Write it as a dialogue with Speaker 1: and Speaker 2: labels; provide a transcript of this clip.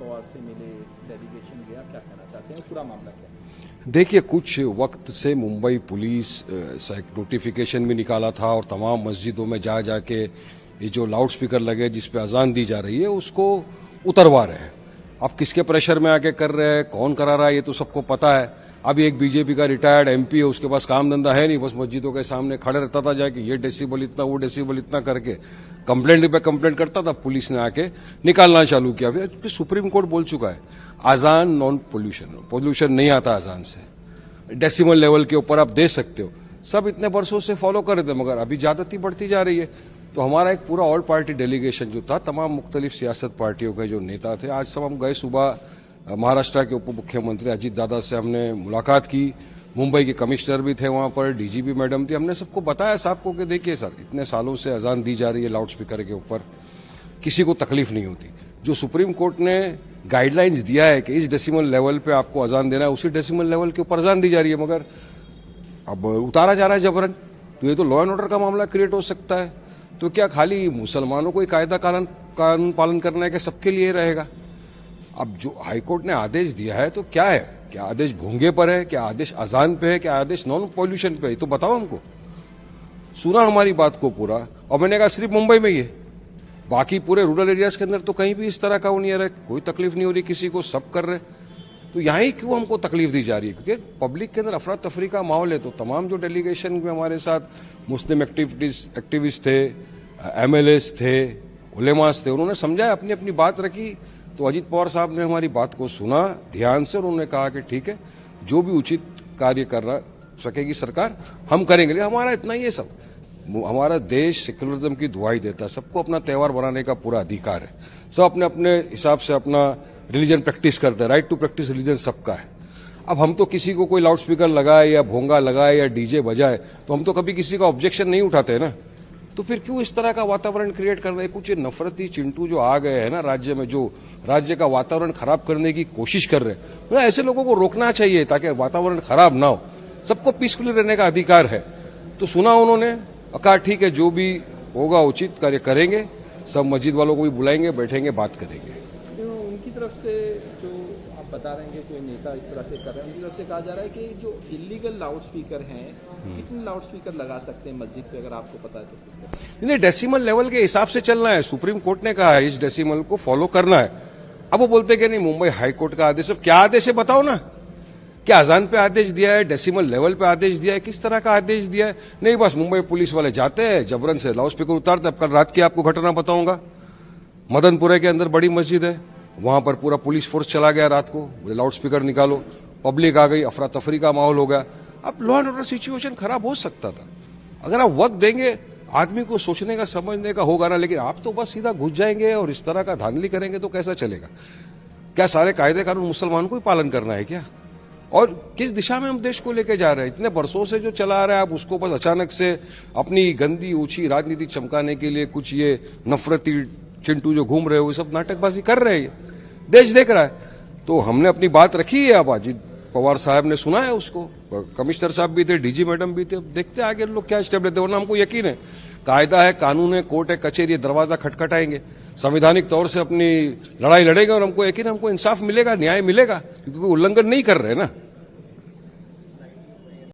Speaker 1: पवार से मिले, डेलीगेशन गया, क्या कहना चाहते हैं, पूरा मामला क्या है?
Speaker 2: देखिए, कुछ वक्त से मुंबई पुलिस से एक नोटिफिकेशन भी निकाला था और तमाम मस्जिदों में जा जाके ये जो लाउड स्पीकर लगे जिस पे अजान दी जा रही है उसको उतरवा रहे हैं। अब किसके प्रेशर में आके कर रहे हैं, कौन करा रहा है, ये तो सबको पता है। अभी एक बीजेपी का रिटायर्ड एमपी है, उसके पास काम धंधा है नहीं, बस मस्जिदों के सामने खड़े रहता था जाके ये डेसिबल इतना, वो डेसिबल इतना करके कंप्लेंट पे कंप्लेंट करता था। पुलिस ने आके निकालना चालू किया। फिर सुप्रीम कोर्ट बोल चुका है अजान नॉन पोल्यूशन नहीं आता अजान से। डेसिमल लेवल के ऊपर आप दे सकते हो। सब इतने वर्षों से फॉलो कर रहे थे, मगर अभी ज्यादती बढ़ती जा रही है। तो हमारा एक पूरा ऑल पार्टी डेलीगेशन जो था, तमाम मुख्तलिफ सियासत पार्टियों के जो नेता थे, आज सब हम गए। सुबह महाराष्ट्र के उप मुख्यमंत्री अजीत दादा से हमने मुलाकात की। मुंबई के कमिश्नर भी थे वहां पर, डीजीपी मैडम थी। हमने सबको बताया साहब को कि देखिए सर, इतने सालों से अजान दी जा रही है लाउड स्पीकर के ऊपर, किसी को तकलीफ नहीं होती। जो सुप्रीम कोर्ट ने गाइडलाइंस दिया है कि इस डेसिमल लेवल पे आपको अजान देना है, उसी डेसिमल लेवल के ऊपर अजान दी जा रही है, मगर अब उतारा जा रहा है जबरन। तो ये तो लॉ एंड ऑर्डर का मामला क्रिएट हो सकता है। तो क्या खाली मुसलमानों को ही कायदा कानून पालन करना है कि सबके लिए रहेगा? अब जो हाईकोर्ट ने आदेश दिया है तो क्या है? क्या आदेश भोंगे पर है, क्या आदेश अजान पे है, क्या आदेश नॉन पॉल्यूशन पे है? तो बताओ हमको। सुना हमारी बात को पूरा, और मैंने कहा सिर्फ मुंबई में ही है, बाकी पूरे रूरल एरियाज के अंदर तो कहीं भी इस तरह का वो नहीं है, कोई तकलीफ नहीं हो रही किसी को, सब कर रहे। तो यहां ही क्यों हमको तकलीफ दी जा रही है? क्योंकि पब्लिक के अंदर अफरा तफरी का माहौल है। तो तमाम जो डेलीगेशन में हमारे साथ मुस्लिम एक्टिविस्ट थे, एमएलएस थे, उलेमास थे, उन्होंने समझाया, अपनी अपनी बात रखी। तो अजीत पवार साहब ने हमारी बात को सुना ध्यान से, और उन्होंने कहा कि ठीक है, जो भी उचित कार्य कर सकेगी सरकार हम करेंगे। हमारा इतना ही है, सब हमारा देश सेक्युलरिज्म की दुहाई देता है, सबको अपना त्यौहार बनाने का पूरा अधिकार है, सब अपने अपने हिसाब से अपना रिलीजन प्रैक्टिस करते हैं, राइट टू प्रैक्टिस रिलीजन सबका है। अब हम तो किसी को कोई लाउड स्पीकर लगाए या भोंगा लगाए या डीजे बजाए तो हम तो कभी किसी का ऑब्जेक्शन नहीं उठाते ना। तो फिर क्यों इस तरह का वातावरण क्रिएट कर रहे हैं? कुछ नफरती चिंटू जो आ गए हैं ना राज्य में, जो राज्य का वातावरण खराब करने की कोशिश कर रहे हैं, तो ऐसे लोगों को रोकना चाहिए ताकि वातावरण खराब ना हो। सबको पीसफुली रहने का अधिकार है। तो सुना उन्होंने, कहा ठीक है, जो भी होगा उचित कार्य करेंगे, सब मस्जिद वालों को भी बुलाएंगे, बैठेंगे, बात करेंगे।
Speaker 1: तो उनकी तरफ से जो आप बता रहे हैं कि कोई नेता इस तरह से कर रहे हैं, उनकी तरफ से कहा जा रहा है कि जो इलीगल लाउड स्पीकर हैं, कितने लाउड स्पीकर लगा सकते हैं मस्जिद पे, अगर आपको पता है तो?
Speaker 2: नहीं, डेसिमल लेवल के हिसाब से चलना है। सुप्रीम कोर्ट ने कहा है इस डेसिमल को फॉलो करना है। अब वो बोलते कि नहीं, मुंबई हाईकोर्ट का आदेश। अब क्या आदेश है बताओ ना? क्या अजान पे आदेश दिया है, डेसिमल लेवल पे आदेश दिया है, किस तरह का आदेश दिया है? नहीं, बस मुंबई पुलिस वाले जाते हैं, जबरन से लाउड स्पीकर उतारते। अब कल रात की आपको घटना बताऊंगा, मदनपुरे के अंदर बड़ी मस्जिद है, वहां पर पूरा पुलिस फोर्स चला गया रात को, लाउड स्पीकर निकालो, पब्लिक आ गई, अफरा तफरी का माहौल हो गया। अब लॉ एंड ऑर्डर सिचुएशन खराब हो सकता था अगर आप वक्त देंगे, आदमी को सोचने का समझने का होगा ना। लेकिन आप तो बस सीधा घुस जाएंगे और इस तरह का धांधली करेंगे तो कैसा चलेगा? क्या सारे कायदे कानून मुसलमान को ही पालन करना है क्या? और किस दिशा में हम देश को लेके जा रहे हैं? इतने वर्षों से जो चला आ रहा है, आप उसको बस अचानक से अपनी गंदी ऊंची राजनीति चमकाने के लिए कुछ ये नफरती चिंटू जो घूम रहे हो, ये सब नाटकबाजी कर रहे हैं, देश देख रहा है। तो हमने अपनी बात रखी है। अब अजीत पवार साहब ने सुना है उसको, कमिश्नर साहब भी थे, डीजी मैडम भी थे। अब देखते आगे लोग क्या स्टेप लेते हैं। वरना हमको यकीन है, कायदा है, कानून है, कोर्ट है, कचेरी, दरवाजा खटखटाएंगे, संवैधानिक तौर से अपनी लड़ाई लड़ेंगे, और हमको यकीन, हमको इंसाफ मिलेगा, न्याय मिलेगा, क्योंकि उल्लंघन नहीं कर रहे ना।